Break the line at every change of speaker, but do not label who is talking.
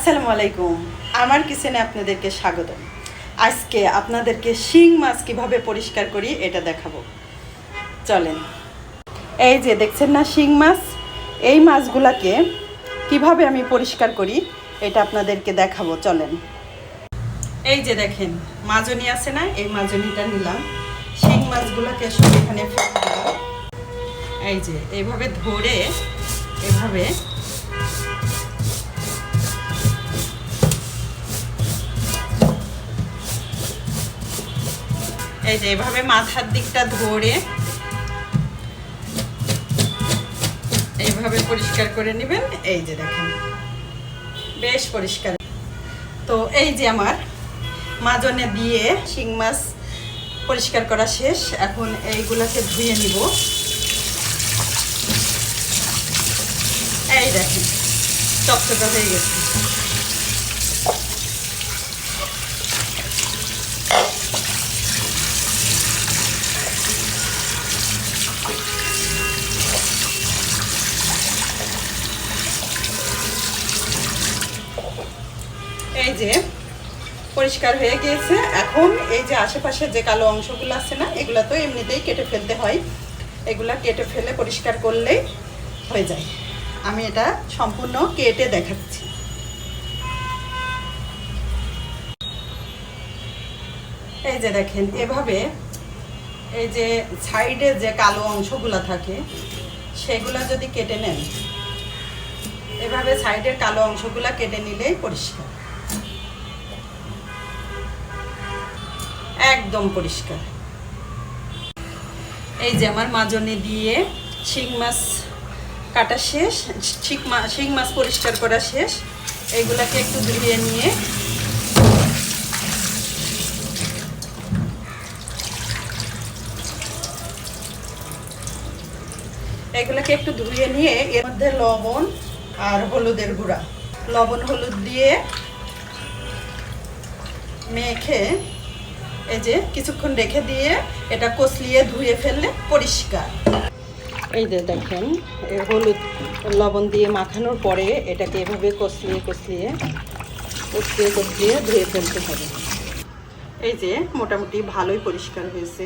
আসসালামু আলাইকুম। আমার কিচেনে আপনাদেরকে স্বাগত। আজকে আপনাদেরকে শিং মাছ কিভাবে পরিষ্কার করি এটা দেখাবো। চলেন। এই যে দেখছেন না শিং মাছ, এই মাছগুলোকে কিভাবে আমি পরিষ্কার করি এটা আপনাদেরকে দেখাবো। চলেন। এই যে দেখেন মাজনি আছে না, এই মাজনিটা নিলাম, শিং মাছগুলোকে সব এখানে ফেলে দিলাম। এই যে এইভাবে ধরে এভাবে এই যে এভাবে মাথার দিকটা ধরে এইভাবে পরিষ্কার করে নেবেন। এই যে দেখেন বেশ পরিষ্কার। তো এই যে আমার মাজনে দিয়ে শিং মাছ পরিষ্কার করা শেষ। এখন এইগুলাকে ধুয়ে নিব। এই দেখেন চকচকা হয়ে গেছে। এই যে পরিষ্কার হয়ে গিয়েছে। এখন এই যে আশেপাশে যে কালো অংশগুলো আছে না, এগুলো তো এমনিতেই কেটে ফেলতে হয়। এগুলা কেটে ফেলে পরিষ্কার করলেই হয়ে যায়। আমি এটা সম্পূর্ণ কেটে দেখাচ্ছি। এই যে দেখেন এভাবে এই যে সাইডে যে কালো অংশগুলো থাকে সেগুলা যদি কেটে নেন, এভাবে সাইডের কালো অংশগুলা কেটে নিলেই পরিষ্কার, একদম পরিষ্কার। এই যে আমার মাজনি দিয়ে শিং মাছ কাটা শেষ, শিং মাছ পরিষ্কার করা শেষ। এইগুলাকে একটু ধুয়ে নিয়ে এর মধ্যে লবণ আর হলুদের গুঁড়া, লবণ হলুদ দিয়ে মেখে এই যে কিছুক্ষণ রেখে দিয়ে এটা কচলিয়ে ধুয়ে ফেললে পরিষ্কার। এই যে দেখেন হলুদ লবণ দিয়ে মাখানোর পরে এটাকে এভাবে কচলিয়ে ধুয়ে ফেলতে হবে। এই যে মোটামুটি ভালোই পরিষ্কার হয়েছে।